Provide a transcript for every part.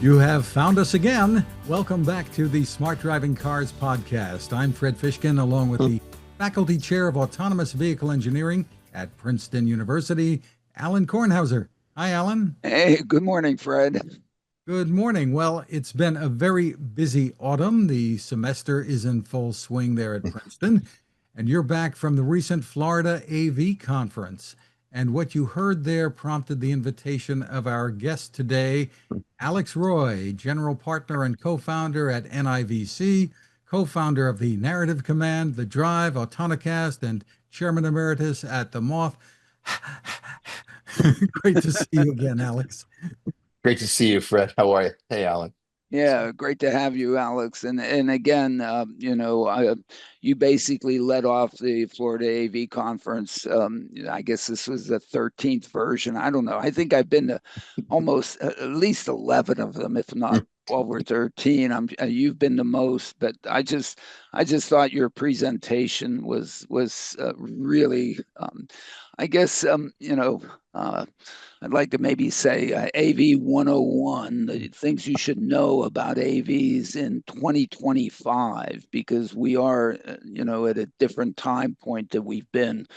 You have found us again. Welcome back to the Smart Driving Cars podcast. I'm Fred Fishkin, along with the Faculty Chair of Autonomous Vehicle Engineering at Princeton University, Alan Kornhauser. Hi, Alan. Hey, good morning, Fred. Good morning. Well, it's been a very busy autumn. The semester is in full swing there at Princeton, and you're back from the recent Florida AV conference. And what you heard there prompted the invitation of our guest today, Alex Roy, general partner and co-founder at NIVC, co-founder of the Narrative Command, The Drive, Autonocast, and chairman emeritus at the Moth. Great to see you again, Alex. Great to see you, Fred. How are you? Hey, Alan. Yeah, great to have you, Alex. And again, you basically led off the Florida AV conference. I guess this was the 13th version. I don't know. I think I've been to almost at least 11 of them, if not 12 or 13. You've been the most, but I just thought your presentation was really, I guess, I'd like to maybe say AV 101, the things you should know about AVs in 2025, because we are, at a different time point that we've been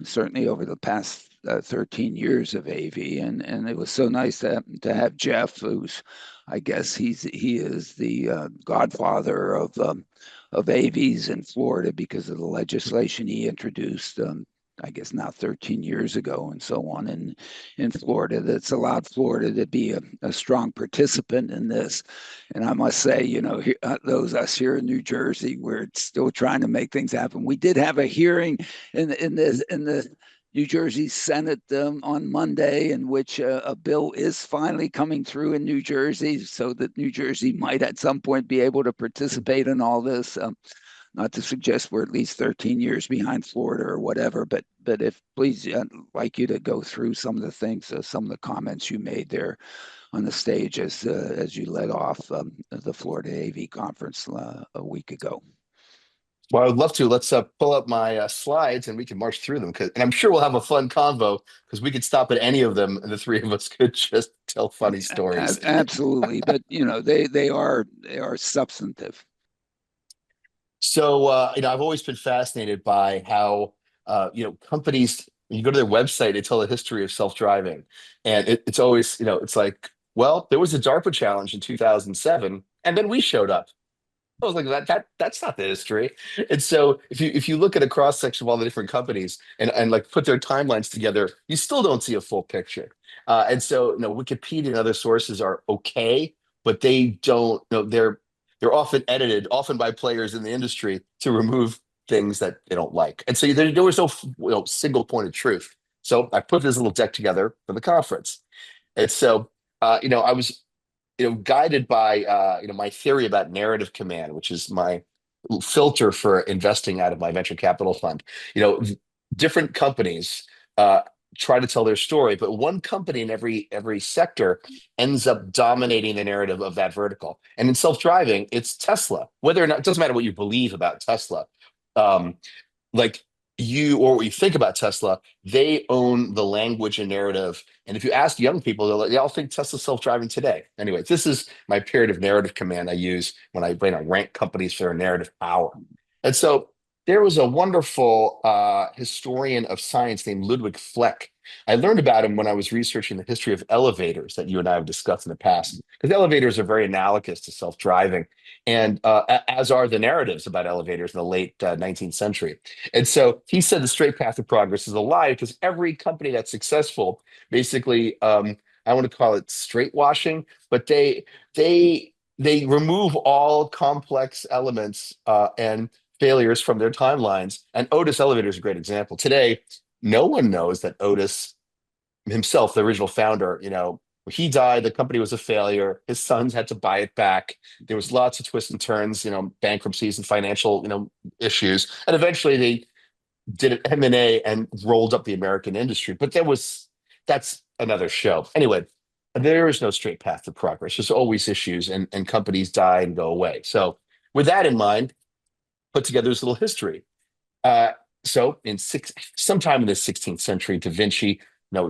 certainly over the past 13 years of AV. And it was so nice to have Jeff, who's, I guess he is the godfather of AVs in Florida because of the legislation he introduced I guess now 13 years ago and so on in Florida, that's allowed Florida to be a strong participant in this. And I must say, those us here in New Jersey, we're still trying to make things happen. We did have a hearing in the New Jersey Senate on Monday, in which a bill is finally coming through in New Jersey, so that New Jersey might at some point be able to participate in all this. Not to suggest we're at least 13 years behind Florida or whatever, but if please, I'd like you to go through some of the things, some of the comments you made there on the stage as you led off the Florida AV conference a week ago. Well, I would love to. Let's pull up my slides and we can march through them. And I'm sure we'll have a fun convo because we could stop at any of them and the three of us could just tell funny stories. Absolutely, but they are substantive. So, I've always been fascinated by how, companies, when you go to their website, they tell the history of self-driving. And it's always, it's like, well, there was a DARPA challenge in 2007, and then we showed up. I was like, that's not the history. And so if you look at a cross-section of all the different companies and like put their timelines together, you still don't see a full picture. And so, Wikipedia and other sources are okay, but they don't, they're often edited, often by players in the industry, to remove things that they don't like. And so there was no single point of truth. So I put this little deck together for the conference. And so, I was, guided by, my theory about narrative command, which is my filter for investing out of my venture capital fund. Different companies try to tell their story, but one company in every sector ends up dominating the narrative of that vertical. And in self-driving, it's Tesla. Whether or not, it doesn't matter what you believe about Tesla. Like you or what you think about Tesla, they own the language and narrative. And if you ask young people, they all think Tesla's self-driving today. Anyway, this is my period of narrative command I use when I rank companies for their narrative power. And so there was a wonderful historian of science named Ludwig Fleck. I learned about him when I was researching the history of elevators that you and I have discussed in the past, because elevators are very analogous to self-driving, and as are the narratives about elevators in the late 19th century. And so he said the straight path to progress is a lie because every company that's successful, basically, I want to call it straight washing, but they remove all complex elements and failures from their timelines. And Otis Elevator is a great example. Today, no one knows that Otis himself, the original founder, he died, the company was a failure. His sons had to buy it back. There was lots of twists and turns, bankruptcies and financial, issues. And eventually they did an M&A and rolled up the American industry. But that's another show. Anyway, there is no straight path to progress. There's always issues and companies die and go away. So with that in mind, put together this little history. So sometime in the 16th century, Da Vinci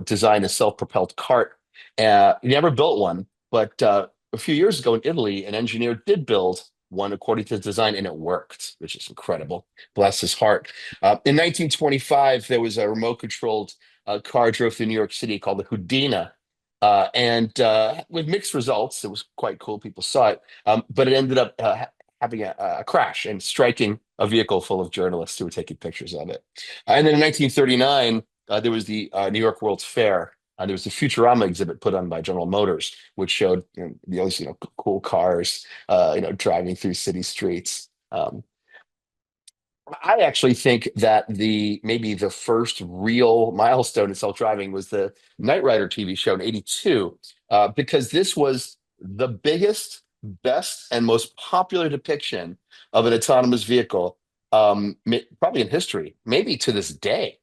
designed a self-propelled cart. He never built one, but a few years ago in Italy, an engineer did build one according to his design, and it worked, which is incredible. Bless his heart. In 1925, there was a remote-controlled car drove through New York City called the Houdina, and with mixed results. It was quite cool. People saw it, but it ended up having a crash and striking a vehicle full of journalists who were taking pictures of it. And then in 1939, there was the New York World's Fair. There was a Futurama exhibit put on by General Motors, which showed those cool cars, driving through city streets. I actually think that maybe the first real milestone in self-driving was the Knight Rider TV show in '82, because this was the biggest, best, and most popular depiction of an autonomous vehicle, probably in history, maybe to this day.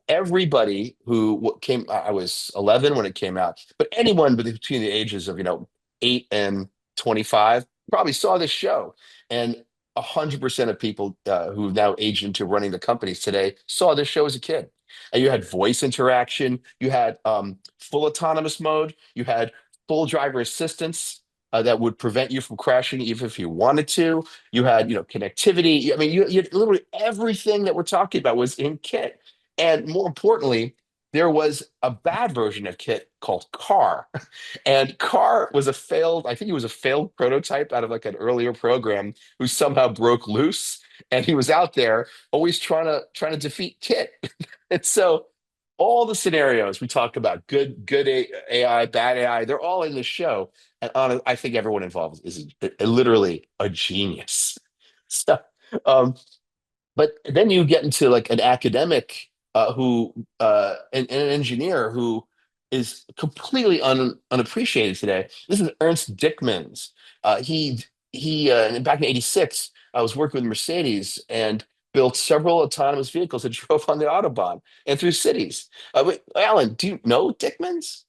Everybody who came, I was 11 when it came out, but anyone between the ages of 8 and 25 probably saw this show. And 100% of people who now aged into running the companies today saw this show as a kid. And you had voice interaction, you had full autonomous mode, you had full driver assistance that would prevent you from crashing even if you wanted to. You had connectivity. I mean, you had literally everything that we're talking about was in Kit. And more importantly, there was a bad version of Kit called Car. And Carr was I think he was a failed prototype out of like an earlier program who somehow broke loose. And he was out there always trying to defeat Kit. And so all the scenarios we talk about, good AI, bad AI, they're all in the show. And I think everyone involved is literally a genius. So, um, but then you get into like an academic who and an engineer who is completely unappreciated today. This is Ernst Dickmans. He back in '86, I was working with Mercedes and built several autonomous vehicles that drove on the Autobahn and through cities. Wait, Alan, do you know Dickmans?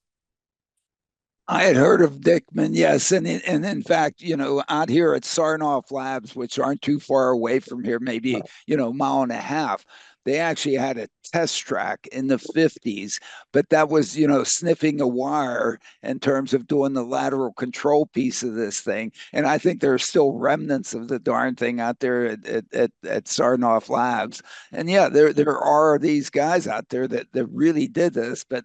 I had heard of Dickman, yes, and in fact, out here at Sarnoff Labs, which aren't too far away from here, maybe mile and a half, they actually had a test track in the '50s, but that was sniffing a wire in terms of doing the lateral control piece of this thing, and I think there are still remnants of the darn thing out there at Sarnoff Labs, and yeah, there are these guys out there that really did this, but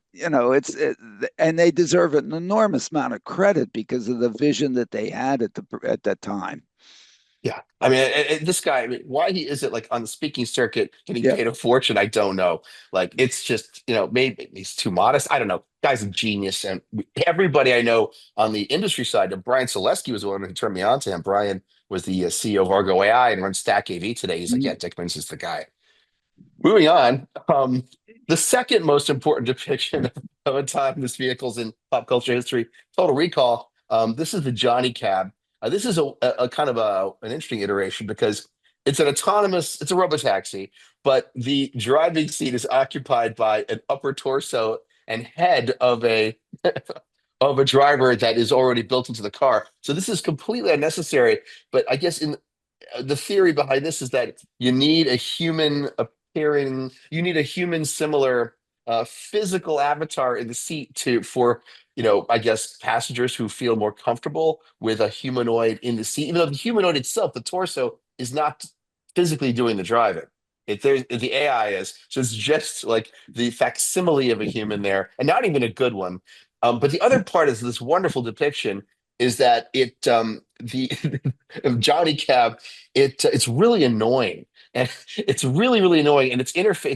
and they deserve an enormous amount of credit because of the vision that they had at that time. Yeah, I mean, this guy, I mean, why he isn't like on the speaking circuit getting Yeah. paid a fortune, I don't know. Like, it's just, maybe he's too modest. I don't know. Guy's a genius, and everybody I know on the industry side, Brian Selesky was the one who turned me on to him. Brian was the CEO of Argo AI and runs Stack AV today. He's like, yeah, Dickmans is the guy. Moving on, the second most important depiction of autonomous vehicles in pop culture history, Total Recall. This is the Johnny Cab. This is a kind of an interesting iteration because it's a robotaxi, but the driving seat is occupied by an upper torso and head of a of a driver that is already built into the car. So this is completely unnecessary. But I guess in the theory behind this is that you need a human similar physical avatar in the seat for I guess passengers who feel more comfortable with a humanoid in the seat, even though the humanoid itself, the torso, is not physically doing the driving. The AI is, so it's just like the facsimile of a human there, and not even a good one. But the other part is this wonderful depiction is that the Johnny Cab, it's really annoying, and it's really really annoying, and its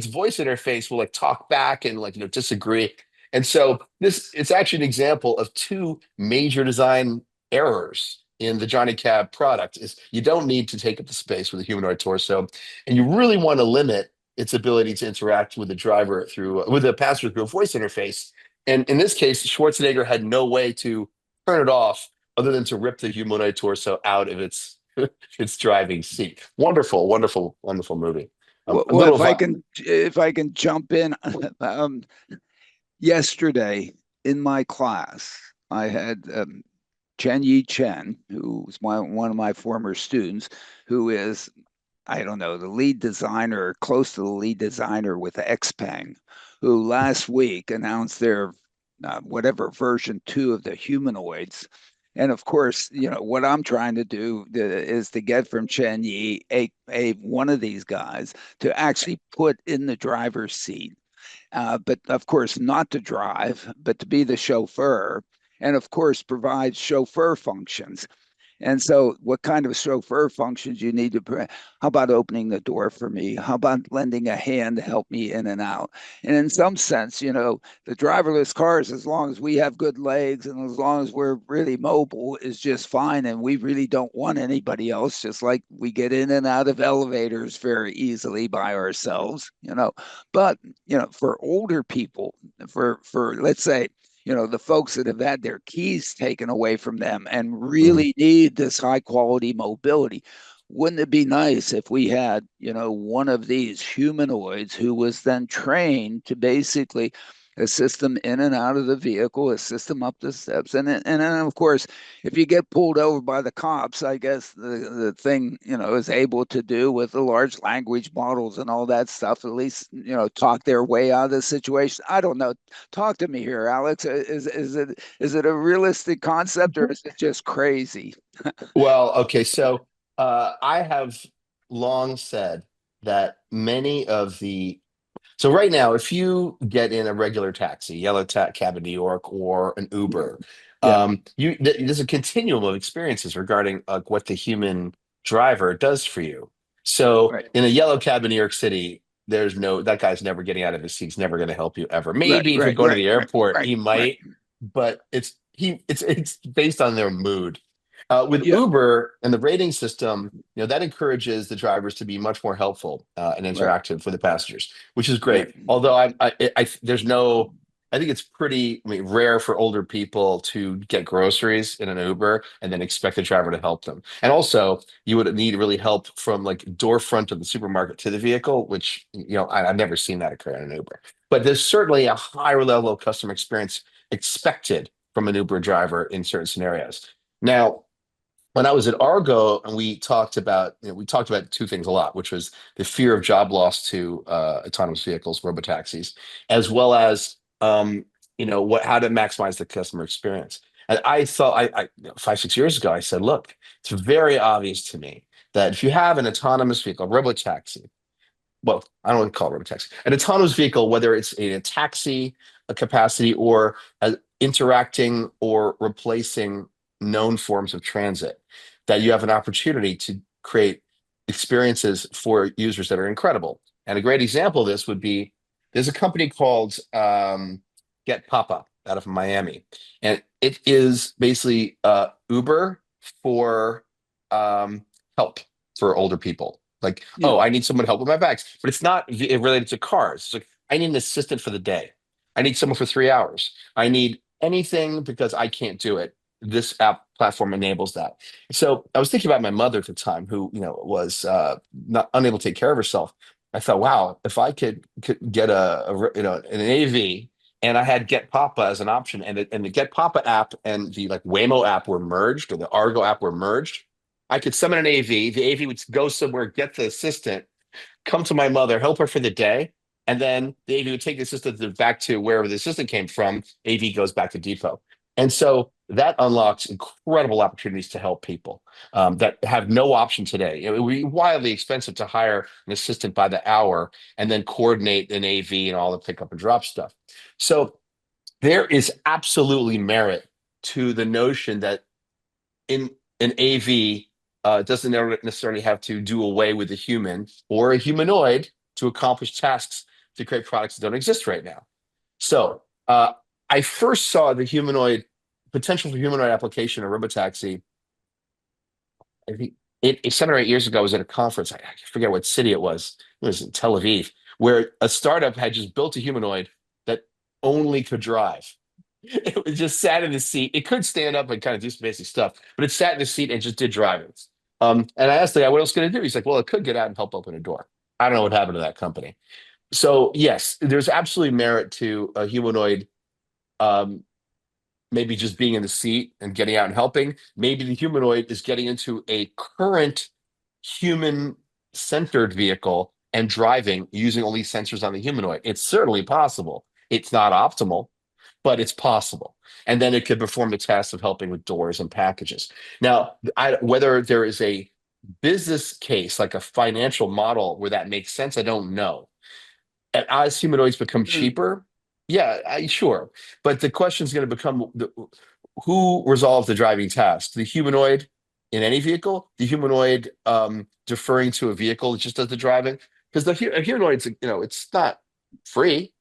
voice interface will like talk back and like disagree. And so it's actually an example of two major design errors in the Johnny Cab product. Is you don't need to take up the space with a humanoid torso, and you really want to limit its ability to interact with the driver with the passenger through a voice interface. And in this case, Schwarzenegger had no way to turn it off other than to rip the humanoid torso out of its driving seat. Wonderful, wonderful, wonderful movie. A Well, little if I can jump in, yesterday in my class, I had Chen Yi Chen, who was one of my former students, who is, I don't know, the lead designer, close to the lead designer with Xpeng, who last week announced their whatever version 2 of the humanoids. And of course, what I'm trying to do is to get from Chen Yi, one of these guys, to actually put in the driver's seat. But of course, not to drive, but to be the chauffeur. And of course, provide chauffeur functions. And so, what kind of chauffeur functions you need to? How about opening the door for me? How about lending a hand to help me in and out? And in some sense, the driverless cars, as long as we have good legs and as long as we're really mobile, is just fine. And we really don't want anybody else. Just like we get in and out of elevators very easily by ourselves. But for older people, for let's say the folks that have had their keys taken away from them and Mhm. really need this high quality mobility. Wouldn't it be nice if we had, one of these humanoids who was then trained to basically assist them in and out of the vehicle, assist them up the steps, and then of course, if you get pulled over by the cops, I guess the thing is able to do with the large language models and all that stuff, at least talk their way out of the situation. I don't know. Talk to me here, Alex. Is it a realistic concept or is it just crazy? Well, okay, so I have long said that many of the so right now, if you get in a regular taxi, cab in New York, or an Uber, Yeah, there's a continuum of experiences regarding what the human driver does for you. So right, in a yellow cab in New York City, there's no that guy's never getting out of his seat. He's never going to help you ever. right, Maybe if you're right, going to right, the right, airport, right, he right. might, but it's based on their mood. With Yeah, Uber and the rating system, that encourages the drivers to be much more helpful and right, interactive with the passengers, which is right. great. Although there's no, I think it's pretty, I mean, rare for older people to get groceries in an Uber and then expect the driver to help them. And also, you would need really help from like door front of the supermarket to the vehicle, which I've never seen that occur in an Uber. But there's certainly a higher level of customer experience expected from an Uber driver in certain scenarios. Now, when I was at Argo, and we talked about two things a lot, which was the fear of job loss to autonomous vehicles, robotaxis, as well as how to maximize the customer experience. And I thought, 5, 6 years ago, I said, look, it's very obvious to me that if you have an autonomous vehicle, a robotaxi, well, I don't want to call it robotaxi, an autonomous vehicle, whether it's in a taxi a capacity or interacting or replacing known forms of transit, that you have an opportunity to create experiences for users that are incredible. And a great example of this would be there's a company called Get Papa out of Miami, and it is basically Uber for help for older people. Like, Yeah, oh, I need someone to help with my bags, but it's not related to cars. It's like, I need an assistant for the day. I need someone for 3 hours. I need anything because I can't do it. This app platform enables that. So I was thinking about my mother at the time, who was not unable to take care of herself. I thought, wow, if I could get an AV, and I had Get Papa as an option, and the Get Papa app and the like Waymo app were merged, or the Argo app were merged. I could summon an AV. The AV would go somewhere, get the assistant, come to my mother, help her for the day, and then the AV would take the assistant back to wherever the assistant came from. AV goes back to depot. And so that unlocks incredible opportunities to help people that have no option today. It would be wildly expensive to hire an assistant by the hour and then coordinate an AV and all the pickup and drop stuff. So there is absolutely merit to the notion that in an AV doesn't necessarily have to do away with a human or a humanoid to accomplish tasks to create products that don't exist right now. So I first saw the humanoid potential for humanoid application of robotaxi. I think 7 or 8 years ago. I was at a conference. I forget what city it was. It was in Tel Aviv, where a startup had just built a humanoid that only could drive. It was just sat in the seat. It could stand up and kind of do some basic stuff, but it sat in the seat and just did driving. And I asked the guy, what else can it do? He's like, well, it could get out and help open a door. I don't know what happened to that company. So yes, there's absolutely merit to a humanoid um, maybe just being in the seat and getting out and helping. Maybe the humanoid is getting into a current human centered vehicle and driving using only sensors on the humanoid. It's certainly possible. It's not optimal, but it's possible. And then it could perform the task of helping with doors and packages. Now, whether there is a business case, like a financial model where that makes sense, I don't know. And as humanoids become cheaper, yeah, sure. But the question is going to become who resolves the driving task? The humanoid in any vehicle? The humanoid deferring to a vehicle that just does the driving? Because a humanoid's, it's not free.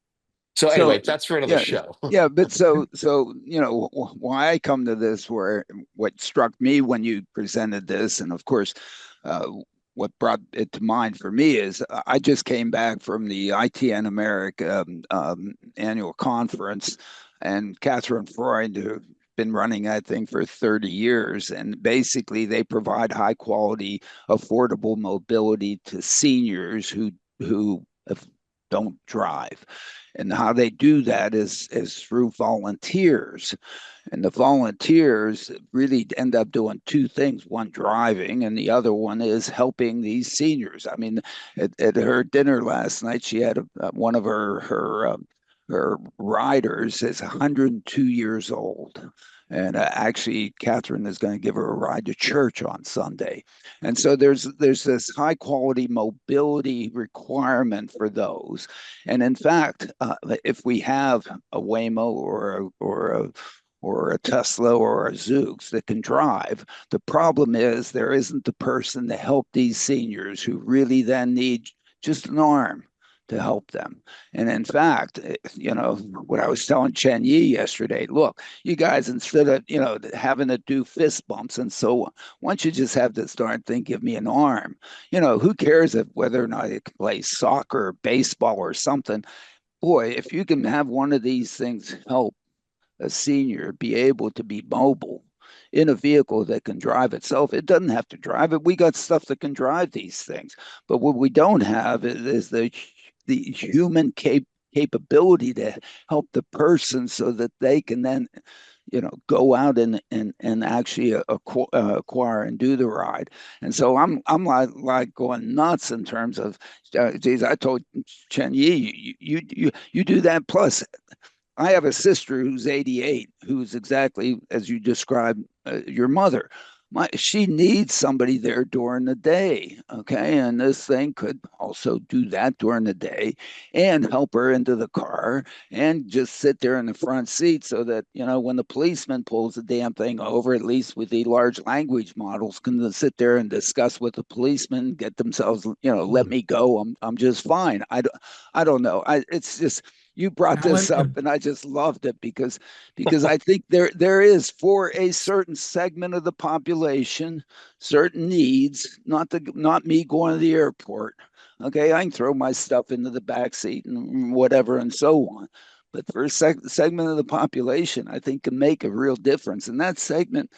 So So anyway, that's for another yeah, show. yeah, but why I come to this, where what struck me when you presented this, and of course, uh, what brought it to mind for me is I just came back from the ITN America annual conference, and Catherine Freund, who been running I think for 30 years, and basically they provide high quality affordable mobility to seniors who don't drive. And how they do that is through volunteers. And the volunteers really end up doing two things: one, driving, and the other one is helping these seniors. I mean, at her dinner last night, she had one of her riders is 102 years old. And actually, Catherine is going to give her a ride to church on Sunday. And so there's this high quality mobility requirement for those. And in fact, if we have a Waymo or a Tesla or a Zoox that can drive, the problem is there isn't the person to help these seniors who really then need just an arm to help them. And in fact, what I was telling Chen Yi yesterday, look, you guys, instead of, having to do fist bumps and so on, why don't you just have this darn thing give me an arm? Who cares if whether or not it can play soccer or baseball or something? Boy, if you can have one of these things help a senior be able to be mobile in a vehicle that can drive itself. It doesn't have to drive it. We got stuff that can drive these things. But what we don't have is the human capability to help the person so that they can then go out and actually acquire and do the ride. And so I'm like going nuts in terms of geez, I told Chen Yi, you do that. Plus I have a sister who's 88, who's exactly as you described your mother. She needs somebody there during the day, okay? And this thing could also do that during the day and help her into the car and just sit there in the front seat so that, when the policeman pulls the damn thing over, at least with the large language models, can sit there and discuss with the policeman, get themselves, let me go. I'm just fine. I don't know. It's just you brought Alan, this up, and I just loved it because I think there is, for a certain segment of the population, certain needs. Not me going to the airport. Okay, I can throw my stuff into the back seat and whatever and so on. But for a segment of the population, I think can make a real difference, and that segment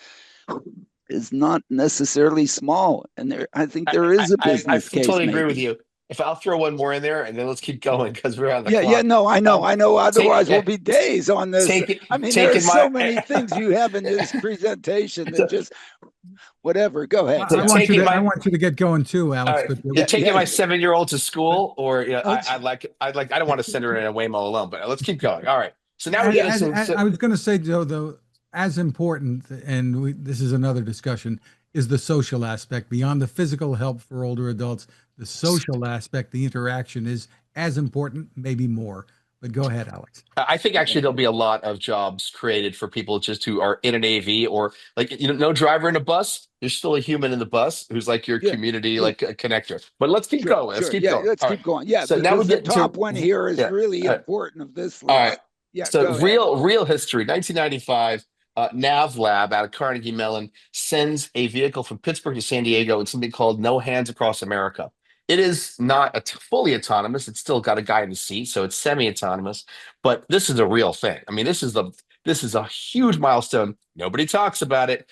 is not necessarily small. And I think there is a I business case, totally agree with maybe. you. If I'll throw one more in there, and then let's keep going because we're on the Yeah, clock. no, I know, Um, I know. take Otherwise, we'll be days on this. take it, I mean, there are taking so my many things you have in this presentation that so, just whatever. Go ahead. so I Yeah, want you taking to I my want you to get going too, all Alex. right, But yeah, yeah, taking yeah. my 7-year-old to school, or Oh, I don't want to send her in a Waymo alone, but let's keep going. All right. So now we as, get as, into as I was going to say, Joe, though, as important, and this is another discussion, is the social aspect. Beyond the physical help for older adults, the social aspect, the interaction is as important, maybe more. But go ahead, Alex. I think actually there'll be a lot of jobs created for people just who are in an AV or like no driver in a bus. There's still a human in the bus who's like your yeah, community yeah. like a connector. But let's keep Sure, going. Let's sure. keep Yeah, going. let's All right. keep going. Yeah, So now we because the get top to one here is yeah. really All right. important of this All right. list. Yeah, So go ahead. real history. 1995. Nav Lab out of Carnegie Mellon sends a vehicle from Pittsburgh to San Diego in something called No Hands Across America. It is not fully autonomous. It's still got a guy in the seat, so it's semi-autonomous. But this is a real thing. I mean, this is a huge milestone. Nobody talks about it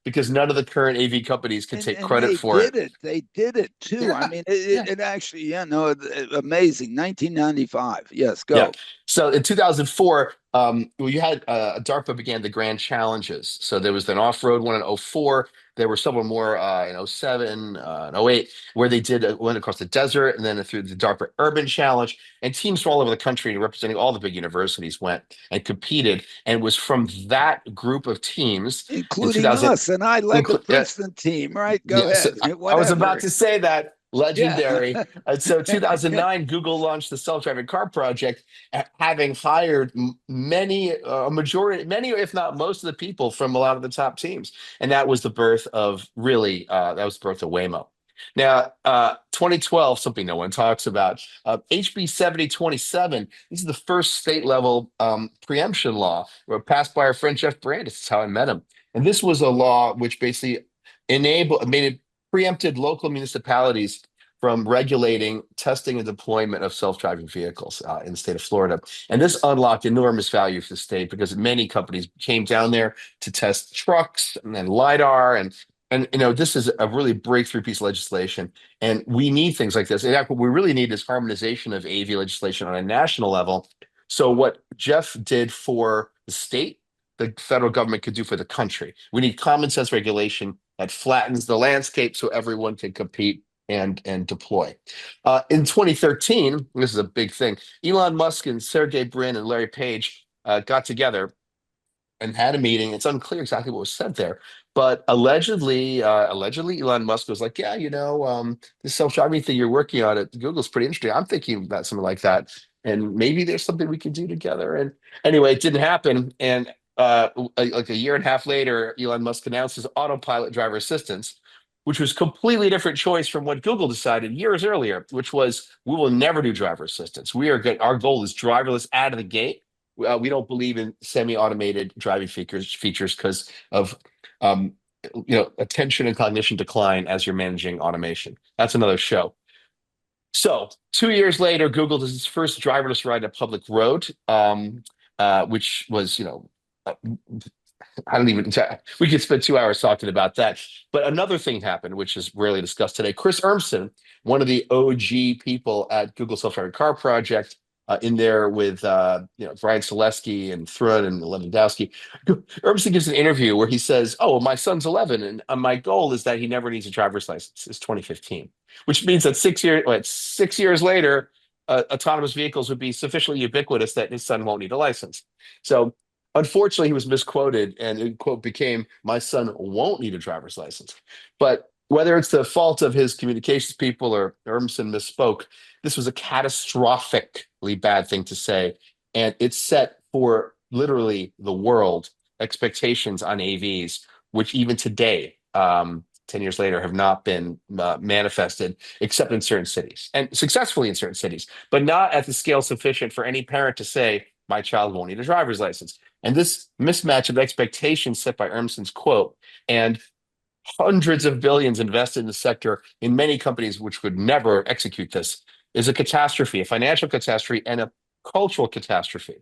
because none of the current AV companies can take And credit they for it. did it. They did it too. I Yeah, mean, yeah. it actually, amazing. 1995. Yes, Yeah. go. So in 2004, well, you had DARPA began the grand challenges. So there was an off-road one in '04. There were several more in '07, and '08, where they did went across the desert, and then through the DARPA Urban Challenge. And teams from all over the country, representing all the big universities, went and competed. And it was from that group of teams in Including 2000. us. And I led the Princeton team, right? Go Yeah, so ahead. I was about Whatever. to say that Yeah. legendary. And so 2009, Google launched the self-driving car project, having hired a majority, many, if not most of the people from a lot of the top teams. And that was the birth of that was the birth of Waymo. Now, 2012, something no one talks about, HB 7027. This is the first state level preemption law passed by our friend Jeff Brandes. This is how I met him. And this was a law which basically made it preempted local municipalities from regulating testing and deployment of self-driving vehicles in the state of Florida. And this unlocked enormous value for the state because many companies came down there to test trucks and then LiDAR and this is a really breakthrough piece of legislation. And we need things like this. In fact, what we really need is harmonization of AV legislation on a national level. So what Jeff did for the state, the federal government could do for the country. We need common sense regulation that flattens the landscape so everyone can compete and deploy. In 2013, this is a big thing. Elon Musk and Sergey Brin and Larry Page got together and had a meeting. It's unclear exactly what was said there, but allegedly, Elon Musk was like, "Yeah, this self-driving thing you're working on at Google's pretty interesting. I'm thinking about something like that, and maybe there's something we can do together." And anyway, it didn't happen. And like a year and a half later, Elon Musk announced his autopilot driver assistance, which was completely different choice from what Google decided years earlier, which was we will never do driver assistance. We are good. Our goal is driverless out of the gate. We don't believe in semi-automated driving features because of attention and cognition decline as you're managing automation. That's another show. So 2 years later, Google does its first driverless ride on a public road, which was I don't even. We could spend 2 hours talking about that. But another thing happened, which is rarely discussed today. Chris Urmson, one of the OG people at Google Self-Driving Car Project, in there with Brian Selesky and Thrun and Lewandowski. Urmson gives an interview where he says, "Oh, well, my son's 11, and my goal is that he never needs a driver's license." It's 2015, which means that 6 years later, autonomous vehicles would be sufficiently ubiquitous that his son won't need a license. So unfortunately, he was misquoted, and it quote became, "My son won't need a driver's license." But whether it's the fault of his communications people or Urmson misspoke, this was a catastrophically bad thing to say, and it set for literally the world expectations on AVs, which even today, 10 years later, have not been manifested, except in certain cities, and successfully in certain cities, but not at the scale sufficient for any parent to say, "My child won't need a driver's license." And this mismatch of expectations set by Urmson's quote and hundreds of billions invested in the sector in many companies which would never execute this is a catastrophe, a financial catastrophe, and a cultural catastrophe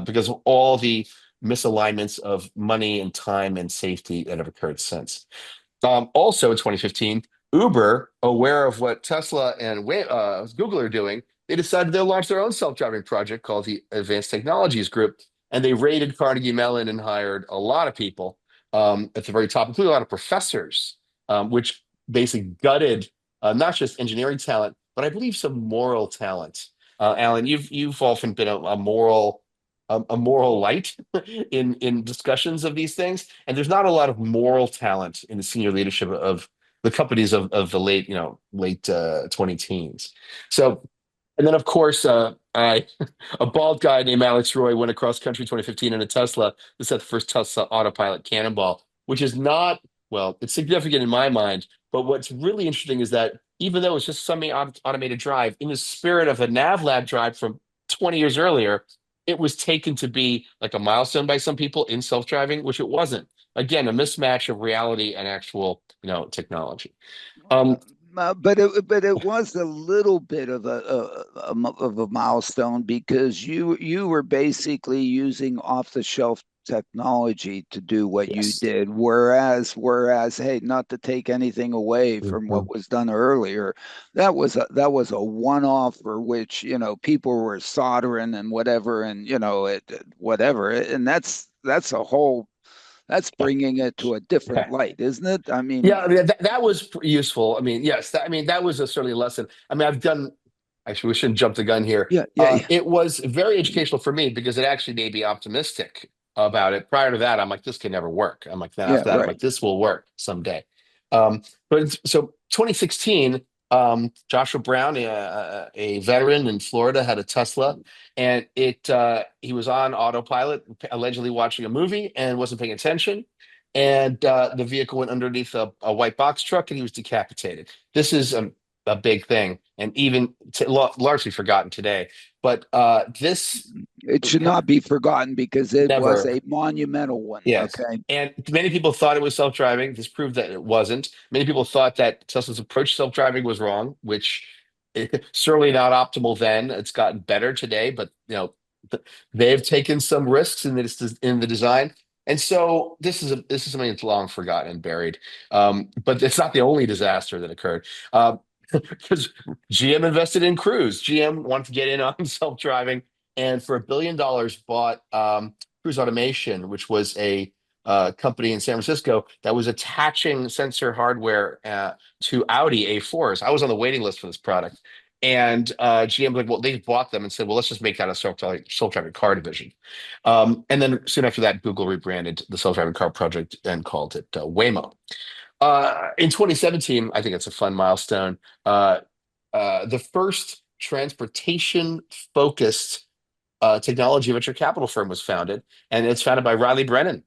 because of all the misalignments of money and time and safety that have occurred since. Also in 2015, Uber, aware of what Tesla and Google are doing, they decided they'll launch their own self-driving project called the Advanced Technologies Group. And they raided Carnegie Mellon and hired a lot of people at the very top, including a lot of professors, which basically gutted not just engineering talent, but I believe some moral talent. Alan, you've often been a moral light in discussions of these things, and there's not a lot of moral talent in the senior leadership of the companies of the late 20 teens. So, and then of course, a bald guy named Alex Roy went across country 2015 in a Tesla. This is the first Tesla autopilot cannonball, which is not, well, it's significant in my mind. But what's really interesting is that even though it's just semi-automated drive, in the spirit of a NavLab drive from 20 years earlier, it was taken to be like a milestone by some people in self-driving, which it wasn't. Again, a mismatch of reality and actual, technology. But it was a little bit of a milestone because you were basically using off the shelf technology to do what you Yes. did. Whereas, hey, not to take anything away from Mhm. what was done earlier, that was a one-off for which, people were soldering and whatever, and whatever, and that's a whole that's Yeah. bringing it to a different Okay. light, isn't it? I mean, Yeah, I mean that was useful. I mean, yes, I mean that was certainly a lesson. I mean, I've done. Actually, we shouldn't jump the gun here. yeah, yeah, yeah, It was very educational for me because it actually made me optimistic about it. Prior to that, I'm like, this can never work. I'm like, then yeah, after that, I'm right. like, this will work someday. So 2016, Joshua Brown, a veteran in Florida, had a Tesla, and he was on autopilot, allegedly watching a movie and wasn't paying attention. And the vehicle went underneath a white box truck, and he was decapitated. This is a big thing, and even largely forgotten today. But this It should not be forgotten because it was never, a monumental one. yes. Okay. And many people thought it was self-driving. This proved that it wasn't. Many people thought that Tesla's approach to self-driving was wrong, which certainly not optimal then. It's gotten better today, but they've taken some risks in the design. And so this is something that's long forgotten and buried. But it's not the only disaster that occurred. Because GM invested in Cruise. GM wanted to get in on self-driving, and for $1 billion bought Cruise Automation, which was a company in San Francisco that was attaching sensor hardware to Audi A4s. I was on the waiting list for this product. And GM was like, well, they bought them and said, well, let's just make that a self-driving car division. And then soon after that, Google rebranded the self-driving car project and called it Waymo. In 2017, I think it's a fun milestone. Uh, the first transportation focused technology venture capital firm was founded, and it's founded by Riley Brennan,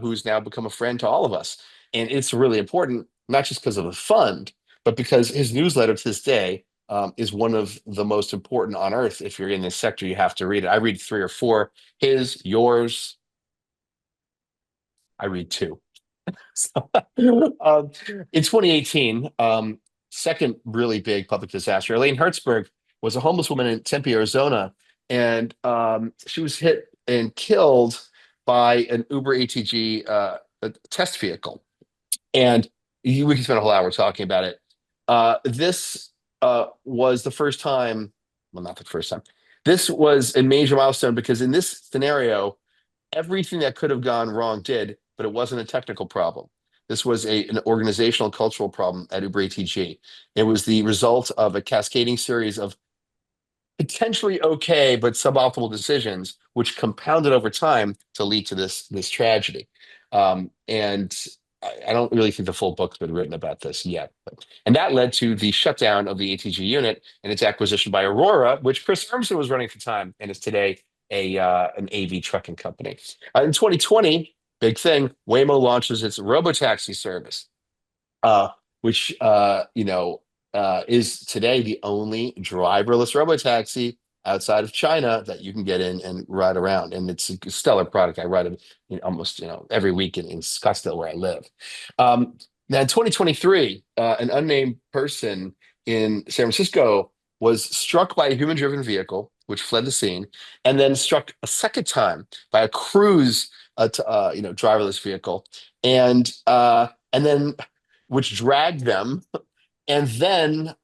who's now become a friend to all of us. And it's really important, not just because of the fund, but because his newsletter to this day is one of the most important on earth. If you're in this sector, you have to read it. I read 3 or 4. His, yours, I read 2. So, in 2018, second really big public disaster. Elaine Hertzberg was a homeless woman in Tempe, Arizona, and she was hit and killed by an Uber ATG a test vehicle. And we can spend a whole hour talking about it. This was the first time, well, not the first time. This was a major milestone because in this scenario, everything that could have gone wrong did, but it wasn't a technical problem. This was an organizational cultural problem at Uber ATG. It was the result of a cascading series of potentially okay but suboptimal decisions, which compounded over time to lead to this tragedy. And I don't really think the full book's been written about this yet. And that led to the shutdown of the ATG unit and its acquisition by Aurora, which Chris Urmson was running at the time and is today an AV trucking company. In 2020, big thing, Waymo launches its robotaxi service, which is today the only driverless robotaxi outside of China that you can get in and ride around. And it's a stellar product. I ride it almost every week in Scottsdale where I live. Now in 2023, an unnamed person in San Francisco was struck by a human-driven vehicle, which fled the scene, and then struck a second time by a Cruise, driverless vehicle, and then which dragged them. And then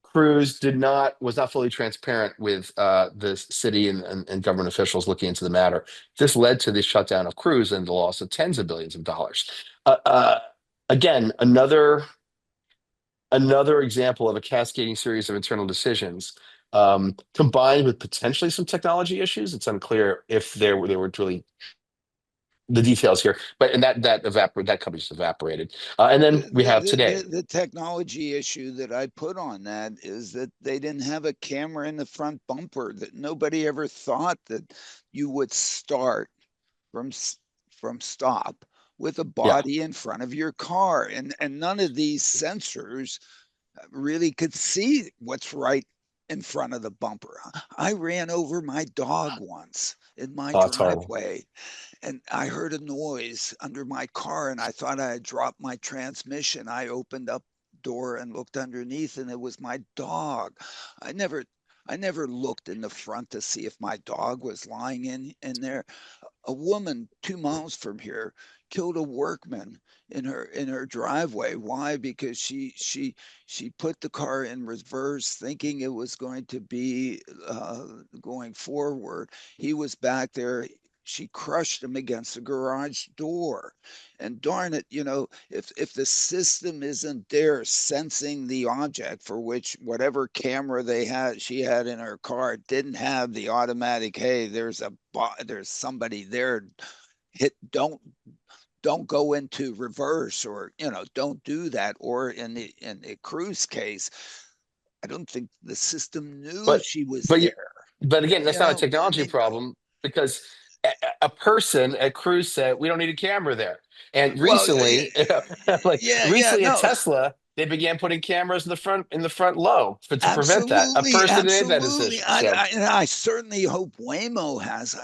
Cruz was not fully transparent with the city and government officials looking into the matter. This led to the shutdown of Cruz and the loss of tens of billions of dollars. Again, another example of a cascading series of internal decisions, combined with potentially some technology issues. It's unclear if they were really the details here, but and that company just evaporated. And then we have today. The technology issue that I put on that is that they didn't have a camera in the front bumper, that nobody ever thought that you would start from stop with a Yeah. body in front of your car, and none of these sensors really could see what's right in front of the bumper. I ran over my dog once in my Oh, it's horrible. driveway, and I heard a noise under my car, and I thought I had dropped my transmission. I opened up door and looked underneath, and it was my dog. I never I never looked in the front to see if my dog was lying in there. A woman 2 miles from here killed a workman in her driveway. Why? Because she put the car in reverse, thinking it was going to be going forward. He was back there. She crushed him against the garage door. And darn it, if the system isn't there sensing the object, for which whatever camera she had in her car didn't have the automatic, hey, there's somebody there, hit don't go into reverse, or don't do that. Or in the cruise case, I don't think the system knew But she was but you, there. but again, that's not a I technology mean, problem because a person at Cruise said we don't need a camera there. And well, recently, like yeah, recently at no, Tesla, they began putting cameras in the front low to prevent that. A absolutely, person made that absolutely. decision. So And I certainly hope Waymo has.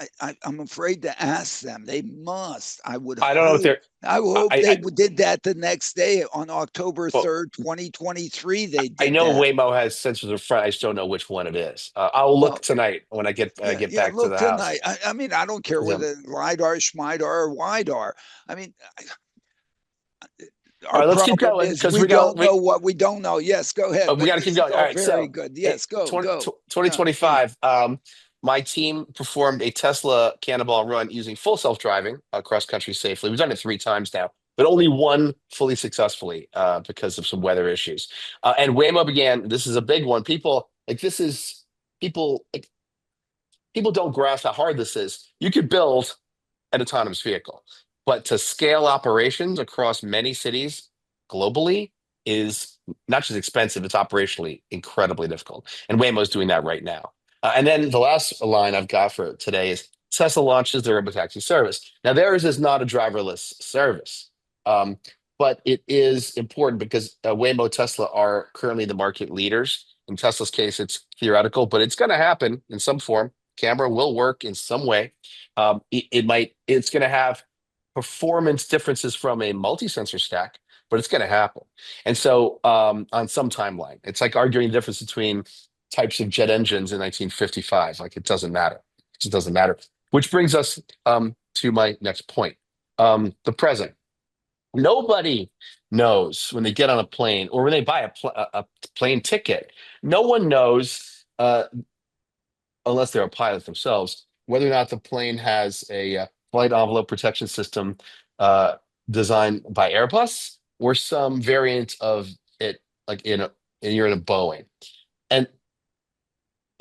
I'm afraid to ask them. They must. I don't know what they're. I would hope they I did that the next day on October well, 3rd, 2023. They I did know that. Waymo has sensors in front. I just don't know which one it is. I'll look Well, tonight when I yeah, get yeah. back to Look the house. tonight. I mean, I don't care So, whether LiDAR, SMIDAR, or WIDAR. I mean, all our right, let's keep problem going is because we don't know what we don't know. Yes, go ahead. we But got to keep this is going. All all right, very so good. it, Yes, go, 20, go. Yeah, yeah. 2025, my team performed a Tesla Cannonball run using full self-driving across country safely. We've done it 3 times now, but only one fully successfully because of some weather issues. And Waymo began. This is a big one. People like this is people like people don't grasp how hard this is. You could build an autonomous vehicle. But to scale operations across many cities globally is not just expensive, it's operationally incredibly difficult. And Waymo's doing that right now. And then the last line I've got for today is Tesla launches their robotaxi service. Now, theirs is not a driverless service, um, but it is important because Waymo, Tesla are currently the market leaders. In Tesla's case, it's theoretical, but it's going to happen in some form. Camera will work in some way. It's going to have performance differences from a multi-sensor stack, but it's going to happen. And so on some timeline, it's like arguing the difference between types of jet engines in 1955. Like it doesn't matter. It just doesn't matter. Which brings us to my next point. The present. Nobody knows when they get on a plane or when they buy a plane ticket. No one knows unless they're a pilot themselves, whether or not the plane has a flight envelope protection system uh, designed by Airbus or some variant of it, like and you're in a Boeing. And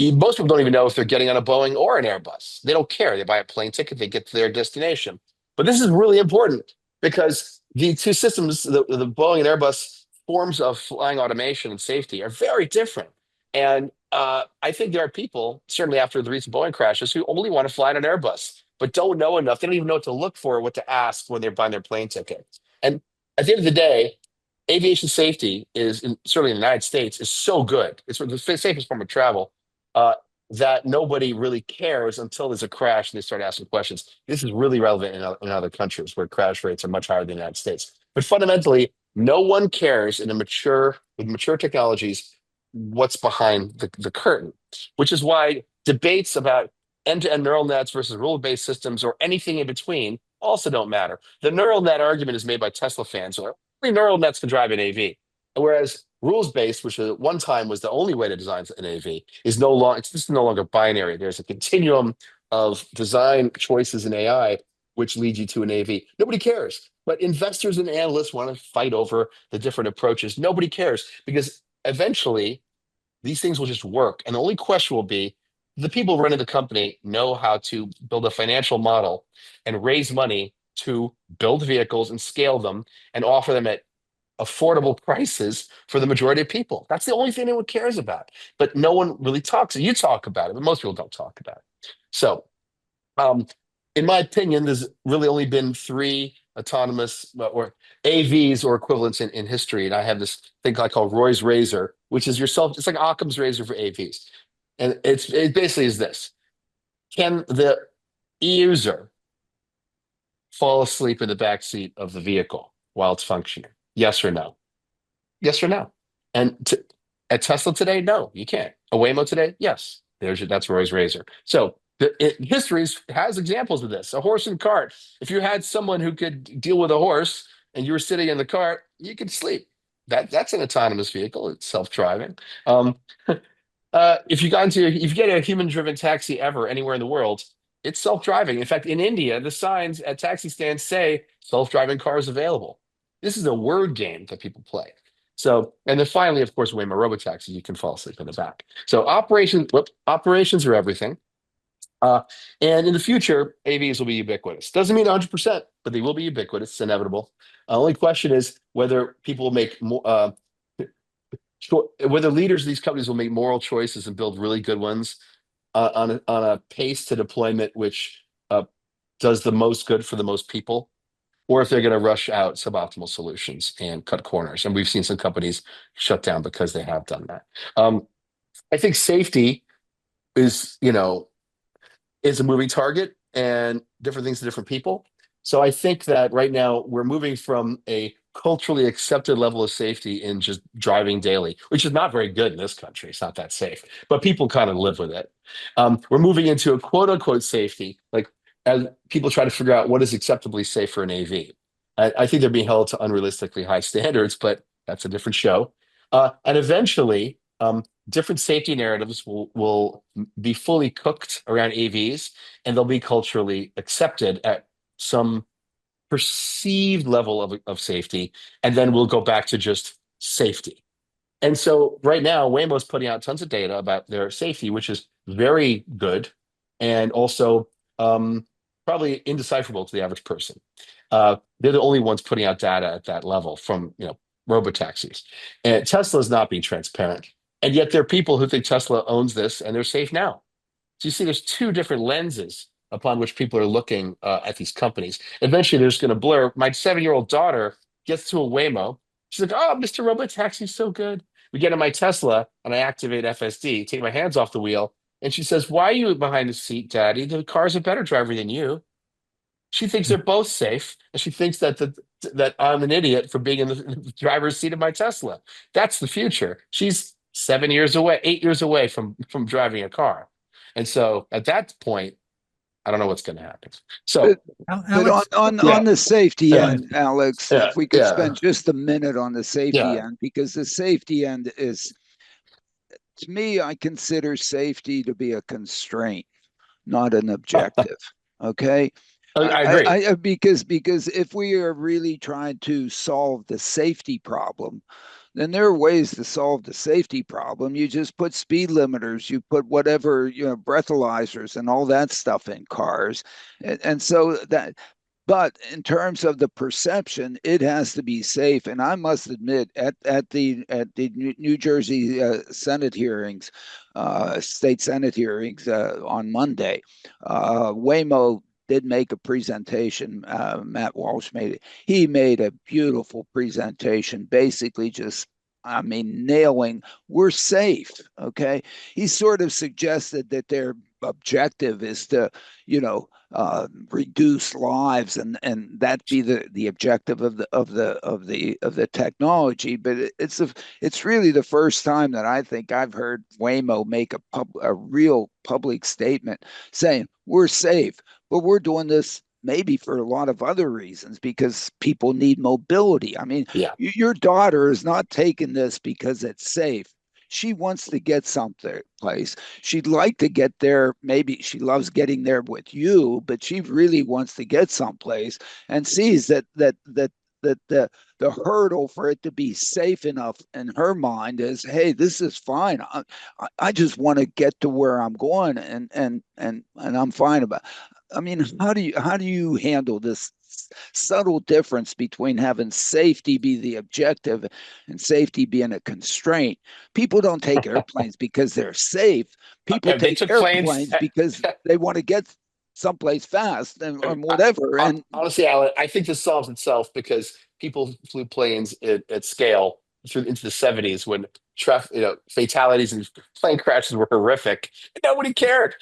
most people don't even know if they're getting on a Boeing or an Airbus. They don't care. They buy a plane ticket, they get to their destination. But this is really important because the two systems, the Boeing and Airbus forms of flying automation and safety, are very different. And I think there are people, certainly after the recent Boeing crashes, who only want to fly in an Airbus, but don't know enough. They don't even know what to look for, what to ask when they're buying their plane ticket. And at the end of the day, aviation safety certainly in the United States is so good. It's the safest form of travel uh, that nobody really cares until there's a crash and they start asking questions. This is really relevant in other countries where crash rates are much higher than the United States. But fundamentally, no one cares with mature technologies what's behind the curtain, which is why debates about end-to-end neural nets versus rule-based systems or anything in between also don't matter. The neural net argument is made by Tesla fans who are only neural nets can drive an AV. Whereas rules-based, which at one time was the only way to design an AV, is no longer it's just no longer binary. There's a continuum of design choices in AI which lead you to an AV. Nobody cares. But investors and analysts want to fight over the different approaches. Nobody cares because eventually these things will just work. And the only question will be the people running the company know how to build a financial model and raise money to build vehicles and scale them and offer them at affordable prices for the majority of people. That's the only thing anyone cares about. But no one really talks. You talk about it, but most people don't talk about it. So, um, in my opinion, there's really only been three autonomous or AVs or equivalents in history. And I have this thing I call Roy's Razor, which is yourself. It's like Occam's razor for AVs. And it basically is this. Can the user fall asleep in the back seat of the vehicle while it's functioning? Yes or no? Yes or no? And At Tesla today, no, you can't. A Waymo today, yes. That's Roy's Razor. So history has examples of this. A horse and cart. If you had someone who could deal with a horse and you were sitting in the cart, you could sleep. That's an autonomous vehicle. It's self-driving. Um, if you get a human-driven taxi ever anywhere in the world, it's self-driving. In fact, in India, the signs at taxi stands say self-driving cars available. This is a word game that people play. So, and then finally, of course, Waymo robotaxi, you can fall asleep in the back. So operations are everything. Uh, and in the future, AVs will be ubiquitous. Doesn't mean 100%, but they will be ubiquitous. It's inevitable. Only question is whether people will make more, whether leaders of these companies will make moral choices and build really good ones on a pace to deployment which does the most good for the most people, or if they're going to rush out suboptimal solutions and cut corners. And we've seen some companies shut down because they have done that. I think safety is, is a moving target and different things to different people. So I think that right now we're moving from a culturally accepted level of safety in just driving daily, which is not very good in this country. It's not that safe, but people kind of live with it. We're moving into a quote unquote safety, like as people try to figure out what is acceptably safe for an AV. I think they're being held to unrealistically high standards, but that's a different show. And eventually, different safety narratives will be fully cooked around AVs, and they'll be culturally accepted at some perceived level of safety, and then we'll go back to just safety. And so right now, Waymo's putting out tons of data about their safety, which is very good and also probably indecipherable to the average person. They're the only ones putting out data at that level from robotaxis. And Tesla's not being transparent. And yet there are people who think Tesla owns this and they're safe now. So you see, there's two different lenses upon which people are looking at these companies. Eventually, they're just going to blur. My 7-year-old daughter gets to a Waymo. She's like, "Oh, Mr. Robotaxi's so good." We get in my Tesla and I activate FSD, take my hands off the wheel, and she says, "Why are you behind the seat, Daddy? The car's a better driver than you." She thinks they're both safe, and she thinks that I'm an idiot for being in the driver's seat of my Tesla. That's the future. She's 7 years away, 8 years away from driving a car. And so at that point, I don't know what's going to happen. So, But Alex, on the safety yeah, end, Alex, yeah, if we could yeah, spend just a minute on the safety yeah. end, because the safety end is, to me, I consider safety to be a constraint, not an objective. Okay. I agree. Because if we are really trying to solve the safety problem, then there are ways to solve the safety problem. You just put speed limiters, you put whatever, breathalyzers and all that stuff in cars. And so that, but in terms of the perception, it has to be safe. And I must admit, at the New Jersey Senate hearings, state Senate hearings on Monday, Waymo did make a presentation. Matt Walsh made it. He made a beautiful presentation, basically just, I mean, nailing, we're safe. Okay. He sort of suggested that their objective is to, reduce lives, and that be the objective of the technology. But it's really the first time that I think I've heard Waymo make a real public statement saying we're safe, but we're doing this maybe for a lot of other reasons because people need mobility. I mean, Yeah. your daughter is not taking this because it's safe. She wants to get someplace. She'd like to get there. Maybe she loves getting there with you, but she really wants to get someplace and sees that the hurdle for it to be safe enough in her mind is, hey, this is fine. I just want to get to where I'm going, and I'm fine about. I mean, how do you handle this subtle difference between having safety be the objective and safety being a constraint? People don't take airplanes because they're safe. People They take took planes. airplanes because they want to get someplace fast and whatever. And Honestly, Alan, I think this solves itself because people flew planes at scale into the 70s when fatalities and plane crashes were horrific. Nobody cared.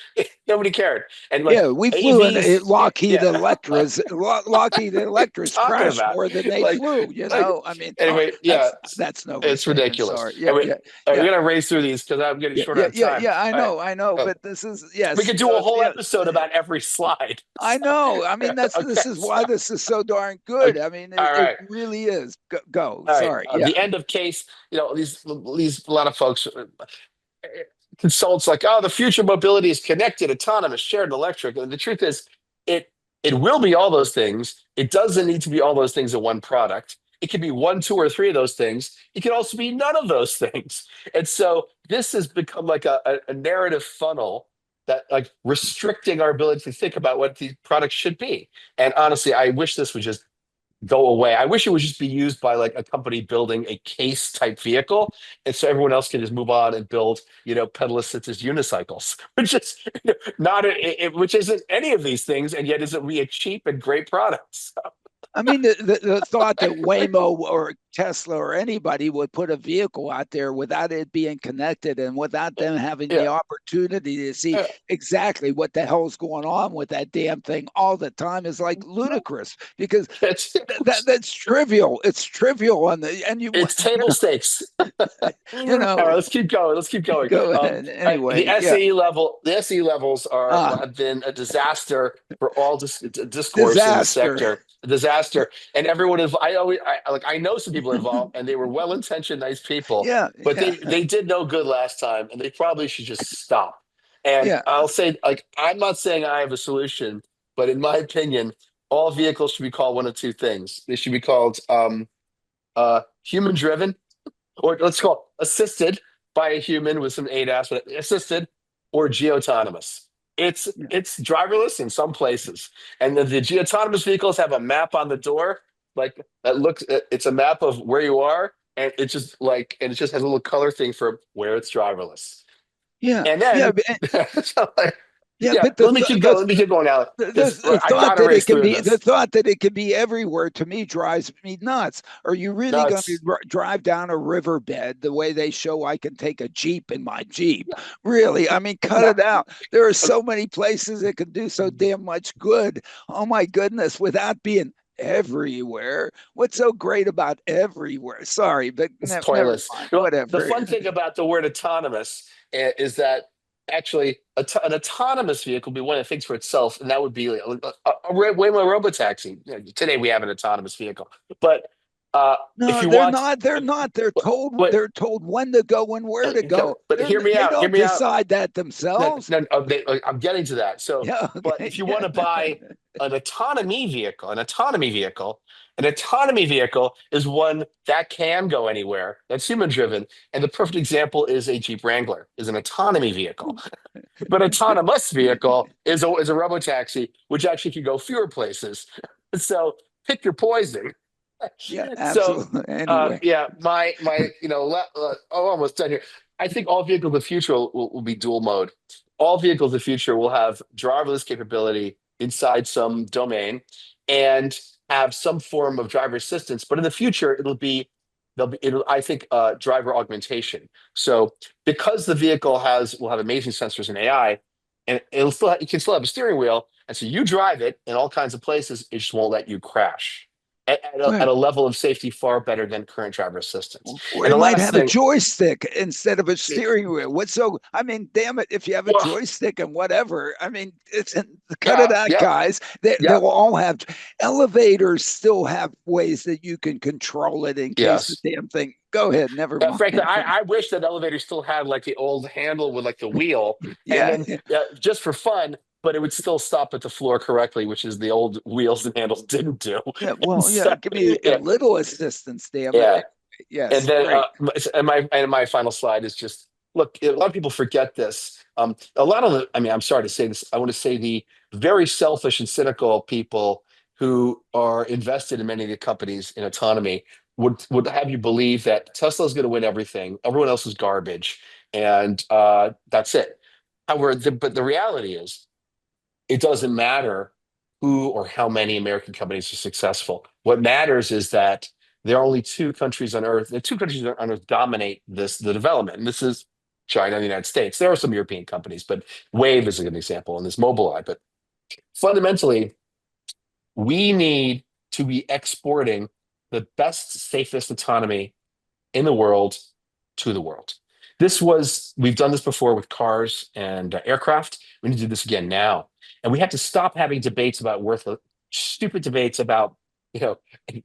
Nobody cared. And like Yeah, we flew in AVs, Lockheed yeah. Electras. Lockheed Electras Talking crashed about more than they like flew. like I mean, anyway, yeah, that's no it's overstatement. ridiculous. Sorry. And Yeah, we're gonna race through these because I'm getting short on time. yeah. All right. I know. Uh, But this is we yes. could do a whole episode about every slide. I know. I mean, Okay. this is why this is so darn Okay. good. I mean, All it right. really is. Go. All right. Sorry. Yeah. The end of case. These a lot of folks consults like, oh, the future mobility is connected, autonomous, shared, and electric. And the truth is, it it will be all those things. It doesn't need to be all those things in one product. It can be one, two, or three of those things. It can also be none of those things. And so this has become like a narrative funnel that like restricting our ability to think about what these products should be. And honestly, I wish this would just go away. I wish it would just be used by like a company building a case type vehicle, and so everyone else can just move on and build, pedal assisted unicycles, which is not which isn't any of these things, and yet isn't we a cheap and great product. So, I mean, the thought that Waymo or Tesla or anybody would put a vehicle out there without it being connected and without them having the yeah, opportunity to see yeah. exactly what the hell's going on with that damn thing all the time is like ludicrous because It's that's trivial. It's trivial on it's table stakes. you All right, know, let's keep going. Let's keep going. go ahead. The Anyway, yeah. SAE levels Ah, have been a disaster for all discourse in the disaster. sector. A disaster, and everyone involved. I know some people involved, and they were well intentioned, nice people, Yeah, but yeah, they did no good last time, and they probably should just stop. And yeah. I'll say, like, I'm not saying I have a solution, but in my opinion, all vehicles should be called one of two things. They should be called human driven, or let's call it assisted by a human with some ADAS, but assisted or geoautonomous. It's driverless in some places, and the geoautonomous vehicles have a map on the door, like that looks. It's a map of where you are, and it just has a little color thing for where it's driverless. Yeah, And yeah, then, so like, yeah, yeah, but let me keep going. Let me keep going, Alec, because the I thought gotta that it race can through be the this. thought that it can be everywhere to me drives me nuts. Are you really No, going to it's drive down a riverbed the way they show I can take a Jeep in my Jeep? Really? I mean, cut no. it out. There are so many places that can do so damn much good. Oh my goodness, without being everywhere. What's so great about everywhere? Sorry, but It's never pointless. mind. Well, the Whatever. fun thing about the word autonomous is that actually an autonomous vehicle would be one that thinks for itself, and that would be a Waymo robotaxi. Today we have an autonomous vehicle, but if No, you want, They're not. but They're told when to go and where to go. but hear me They out. Hear don't me out. decide that No, themselves. no, I'm getting to that. So, Yeah. but Okay. if you want Yeah. to buy an autonomy vehicle is one that can go anywhere. That's human driven, and the perfect example is a Jeep Wrangler, is an autonomy vehicle. But autonomous vehicle is a robotaxi, which actually can go fewer places. So pick your poison. Yeah. So, Absolutely. Anyway. yeah, almost done here. I think all vehicles of the future will be dual mode. All vehicles of the future will have driverless capability inside some domain and have some form of driver assistance. But in the future, I think, driver augmentation. So because the vehicle will have amazing sensors and AI, and it can still have a steering wheel, and so you drive it in all kinds of places, it just won't let you crash at Right. a level of safety far better than current driver assistance. Or And it the might last have a thing, joystick instead of a steering wheel. What's so? I mean, damn it! If you have a well, joystick and whatever, I mean, it's cut it yeah, out, yep, guys. yep, They'll all have elevators. Still have ways that you can control it in case the yes. damn thing. Go ahead. Never Frankly, mind. I wish that elevator still had like the old handle with like the wheel, and Yeah. then just for fun, but it would still stop at the floor correctly, which is the old wheels and handles didn't do. Yeah. And Well, yeah. so, Give me a yeah, little assistance, damn it. yeah. And Yes. then, Great. my final slide is just look. A lot of people forget this. A lot of the, I mean, I'm sorry to say this. I want to say the very selfish and cynical people who are invested in many of the companies in autonomy would have you believe that Tesla's going to win everything. Everyone else is garbage, and that's it. However, but the reality is, it doesn't matter who or how many American companies are successful. What matters is that there are only two countries on Earth. The two countries on Earth dominate the development, and this is China and the United States. There are some European companies, but Wave is a good example, and this Mobileye. But fundamentally, we need to be exporting the best, safest autonomy in the world to the world. We've done this before with cars and aircraft. We need to do this again now. And we have to stop having debates about worthless, stupid debates about,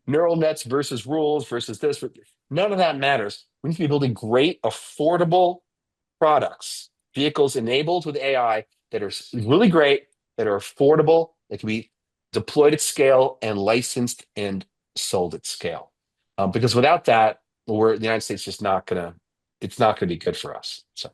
neural nets versus rules versus this. None of that matters. We need to be building great, affordable products, vehicles enabled with AI that are really great, that are affordable, that can be deployed at scale and licensed and sold at scale. Because without that, the United States just it's not gonna be good for us. So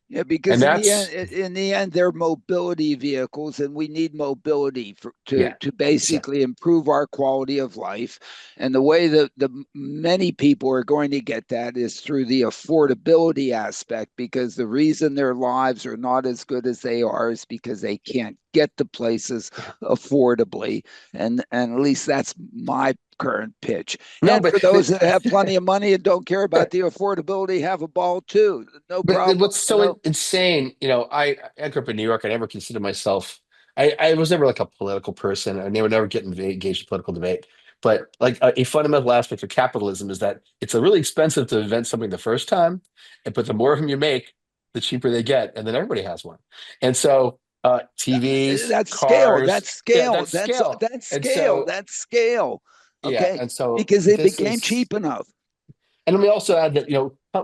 yeah, because in the end, they're mobility vehicles, and we need mobility to basically improve our quality of life. And the way that the many people are going to get that is through the affordability aspect, because the reason their lives are not as good as they are is because they can't get to places affordably. And at least that's my current pitch. And for those that have plenty of money and don't care about the affordability, have a ball too. No problem. What's so insane, I grew up in New York. I never considered myself, I was never like a political person. I would never get engaged in political debate. But like a fundamental aspect of capitalism is that it's really expensive to invent something the first time, but the more of them you make, the cheaper they get, and then everybody has one. And so TVs, that's cars, that's scale. that's scale. That's scale. Okay. Yeah, and so because it became cheap enough. And let me also add that,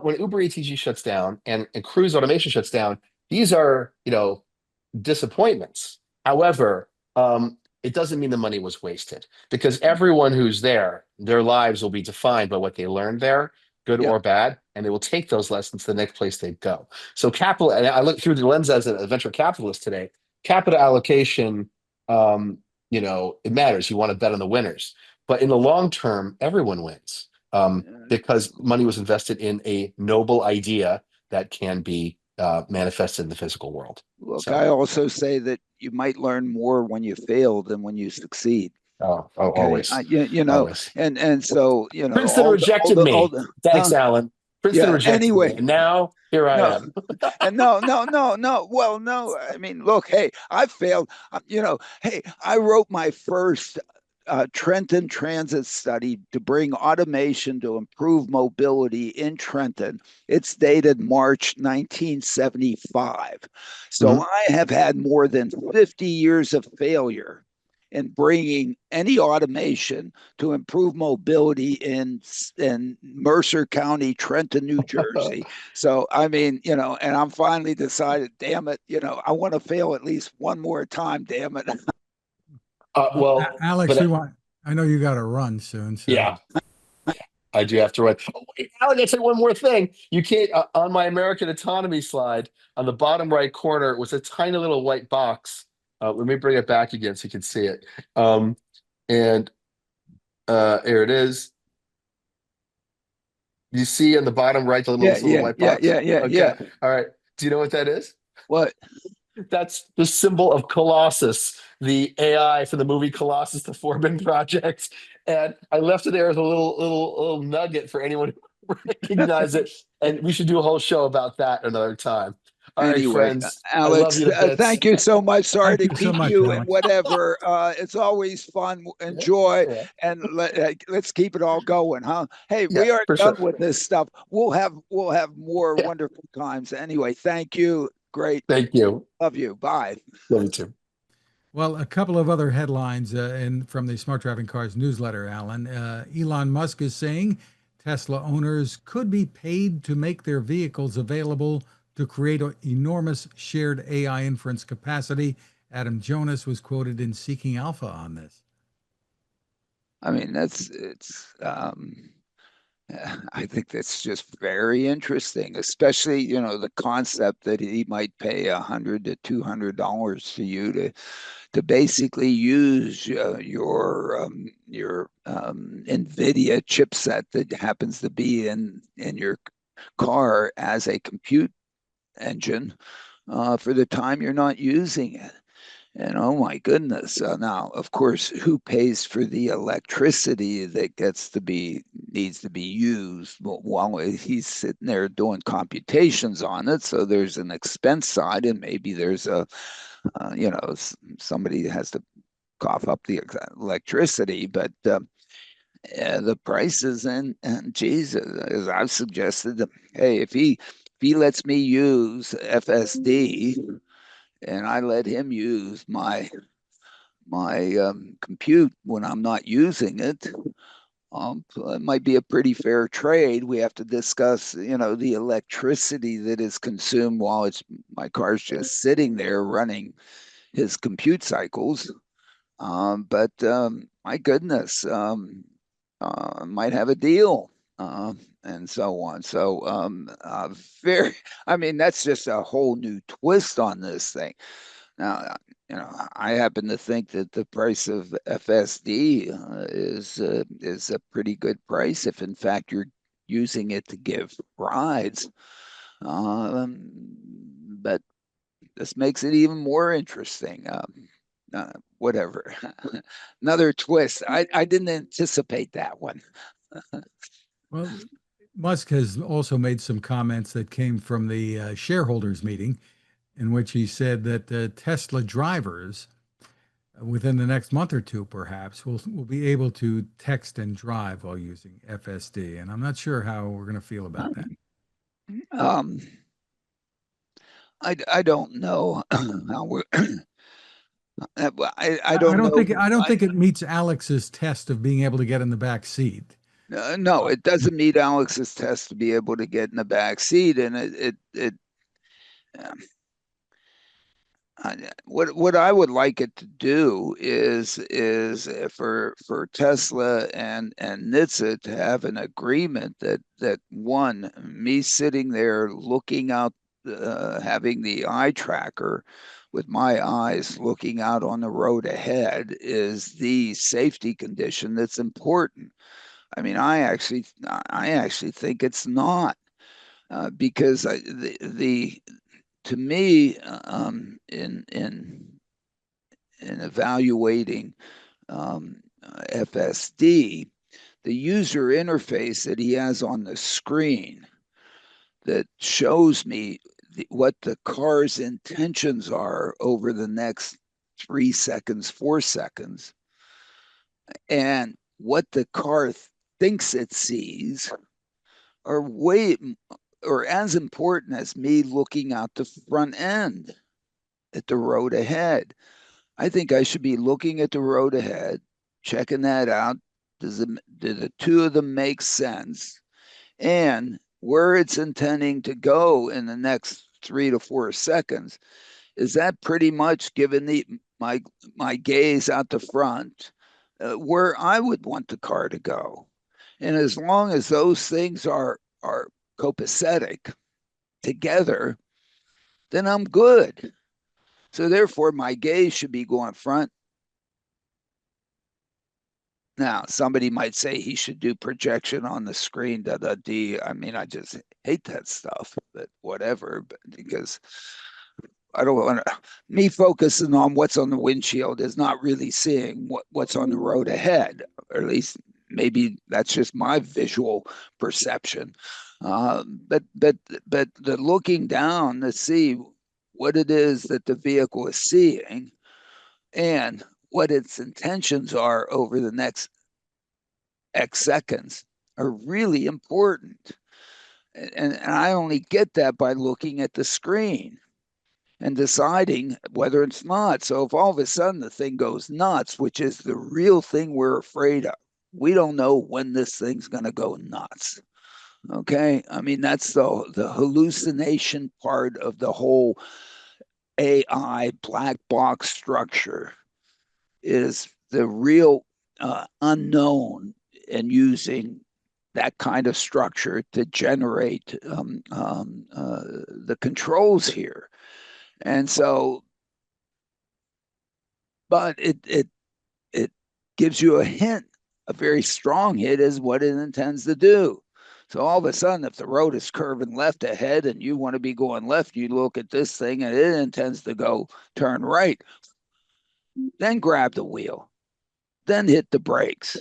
when Uber ETG shuts down and cruise automation shuts down, these are, disappointments. However, it doesn't mean the money was wasted, because everyone who's there, their lives will be defined by what they learned there, good or bad, and they will take those lessons to the next place they go. So capital, and I look through the lens as a venture capitalist today, capital allocation, it matters. You want to bet on the winners. But in the long term, everyone wins, because money was invested in a noble idea that can be manifested in the physical world. Look, I also say that you might learn more when you fail than when you succeed. Okay? Always. Always. And so, Princeton rejected me. Thanks, Alan. Princeton rejected me. And now here I am. And no. Well, no. I mean, look, hey, I failed. Hey, I wrote my first Trenton transit study to bring automation to improve mobility in Trenton. It's dated March 1975. So I have had more than 50 years of failure in bringing any automation to improve mobility in Mercer County, Trenton, New Jersey. So, I mean, and I'm finally decided, damn it, I want to fail at least one more time, damn it. Well, Alex, I know you got to run soon. So. Yeah, I do have to run. Oh, wait, Alex, I say one more thing. You can't, on my American autonomy slide, on the bottom right corner was a tiny little white box. Let me bring it back again so you can see it. And here it is. You see on the bottom right the little white box? Yeah. All right. Do you know what that is? What? That's the symbol of Colossus, the AI for the movie Colossus, the Foreman Project. And I left it there as a little nugget for anyone who recognizes it. And we should do a whole show about that another time. All right, friends. Alex, thank you so much. Sorry to keep you and whatever. It's always fun. Enjoy, and let's keep it all going, huh? Hey, we are done with this stuff. We'll have more wonderful times. Anyway, thank you. Great. Thank you. Love you. Bye. Love you too. Well, a couple of other headlines from the Smart Driving Cars newsletter, Alan. Elon Musk is saying Tesla owners could be paid to make their vehicles available to create an enormous shared AI inference capacity. Adam Jonas was quoted in Seeking Alpha on this. I mean, I think that's just very interesting, especially, the concept that he might pay $100 to $200 to you to basically use your NVIDIA chipset that happens to be in your car as a compute engine for the time you're not using it. And oh my goodness, now, of course, who pays for the electricity that needs to be used while he's sitting there doing computations on it? So there's an expense side, and maybe there's somebody has to cough up the electricity, but the prices and Jesus, as I've suggested, hey, if he lets me use FSD and I let him use my compute when I'm not using it, it might be a pretty fair trade. We have to discuss, the electricity that is consumed while my car's just sitting there running his compute cycles. But my goodness, might have a deal. And so on. So, very, I mean, that's just a whole new twist on this thing. Now, I happen to think that the price of FSD is a pretty good price if, in fact, you're using it to give rides. Um, but this makes it even more interesting. Whatever, another twist. I didn't anticipate that one. Well, Musk has also made some comments that came from the shareholders meeting in which he said that Tesla drivers within the next month or two, perhaps, will be able to text and drive while using FSD. And I'm not sure how we're going to feel about that. Um, I don't know how we're. I don't know. I don't think it meets Alex's test of being able to get in the back seat. No, it doesn't meet Alex's test to be able to get in the back seat, and um, what I would like it to do is for Tesla and NHTSA to have an agreement that one, me sitting there looking out, having the eye tracker with my eyes looking out on the road ahead is the safety condition that's important. I mean, I actually think it's not, because the to me, in evaluating FSD, the user interface that he has on the screen that shows me what the car's intentions are over the next 3 seconds, 4 seconds, and what the car thinks it sees are way or as important as me looking out the front end at the road ahead. I think I should be looking at the road ahead, checking that out. Do the two of them make sense? And where it's intending to go in the next 3 to 4 seconds, is that pretty much given my gaze out the front, where I would want the car to go? And as long as those things are copacetic together, then I'm good. So therefore, my gaze should be going front. Now, somebody might say he should do projection on the screen. Da da d. I mean, I just hate that stuff. But whatever, because I don't want me focusing on what's on the windshield is not really seeing what's on the road ahead, or at least maybe that's just my visual perception. But the looking down to see what it is that the vehicle is seeing and what its intentions are over the next X seconds are really important. And I only get that by looking at the screen and deciding whether it's not. So if all of a sudden the thing goes nuts, which is the real thing we're afraid of, we don't know when this thing's going to go nuts. Okay. I mean, that's the hallucination part of the whole AI black box structure is the real unknown, and using that kind of structure to generate the controls here. And so, but it gives you a hint, a very strong hint, as what it intends to do. So all of a sudden, if the road is curving left ahead and you want to be going left, you look at this thing and it intends to go turn right. then grab the wheel, then hit the brakes.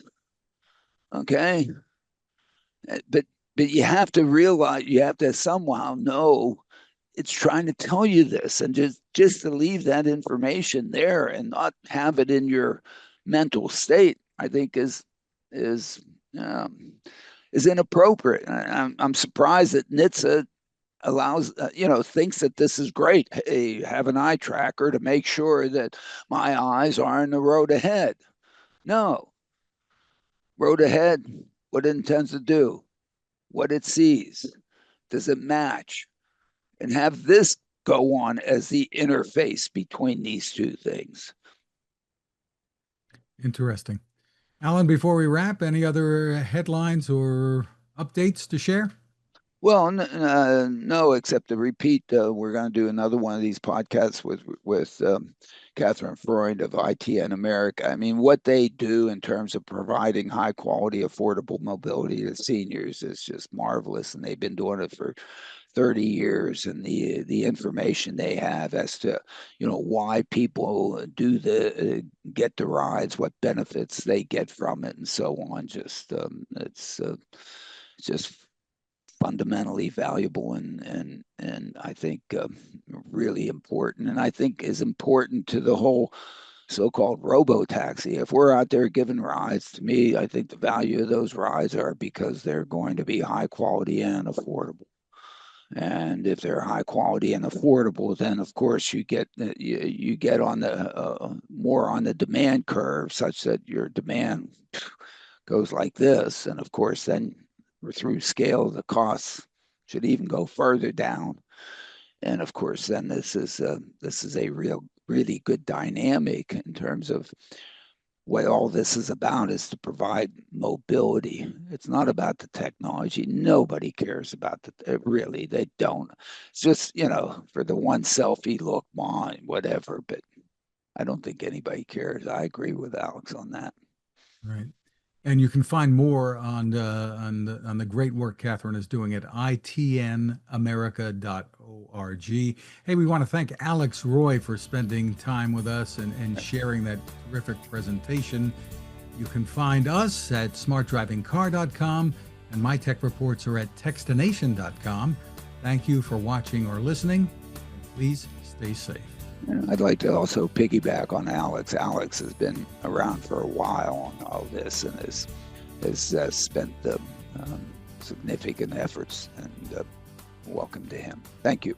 Okay. But you have to realize, you have to somehow know it's trying to tell you this, and just to leave that information there and not have it in your mental state, I think is um, is inappropriate. I'm surprised that NHTSA allows, thinks that this is great. Hey, have an eye tracker to make sure that my eyes are on the road ahead. No, road ahead, what it intends to do, what it sees, does it match? And have this go on as the interface between these two things. Interesting. Alan, before we wrap, any other headlines or updates to share? Well, no, except to repeat, we're going to do another one of these podcasts with Catherine Freund of ITN America. I mean, what they do in terms of providing high quality, affordable mobility to seniors is just marvelous, and they've been doing it for 30 years, and the information they have as to why people do get the rides, what benefits they get from it, and so on. Just it's just fundamentally valuable, and I think really important, and I think is important to the whole so-called robotaxi. If we're out there giving rides, to me, I think the value of those rides are because they're going to be high quality and affordable. And if they're high quality and affordable, then of course you get on the more on the demand curve, such that your demand goes like this, and of course then through scale the costs should even go further down. And of course then this is a really good dynamic in terms of what all this is about, is to provide mobility. It's not about the technology. Nobody cares about really, they don't. It's just, for the one selfie look, mine, whatever, but I don't think anybody cares. I agree with Alex on that. Right. And you can find more on the great work Catherine is doing at itnamerica.org. Hey, we want to thank Alex Roy for spending time with us and sharing that terrific presentation. You can find us at smartdrivingcar.com, and my tech reports are at textination.com. Thank you for watching or listening. Please stay safe. I'd like to also piggyback on Alex. Alex has been around for a while on all this, and has spent significant efforts, and welcome to him. Thank you.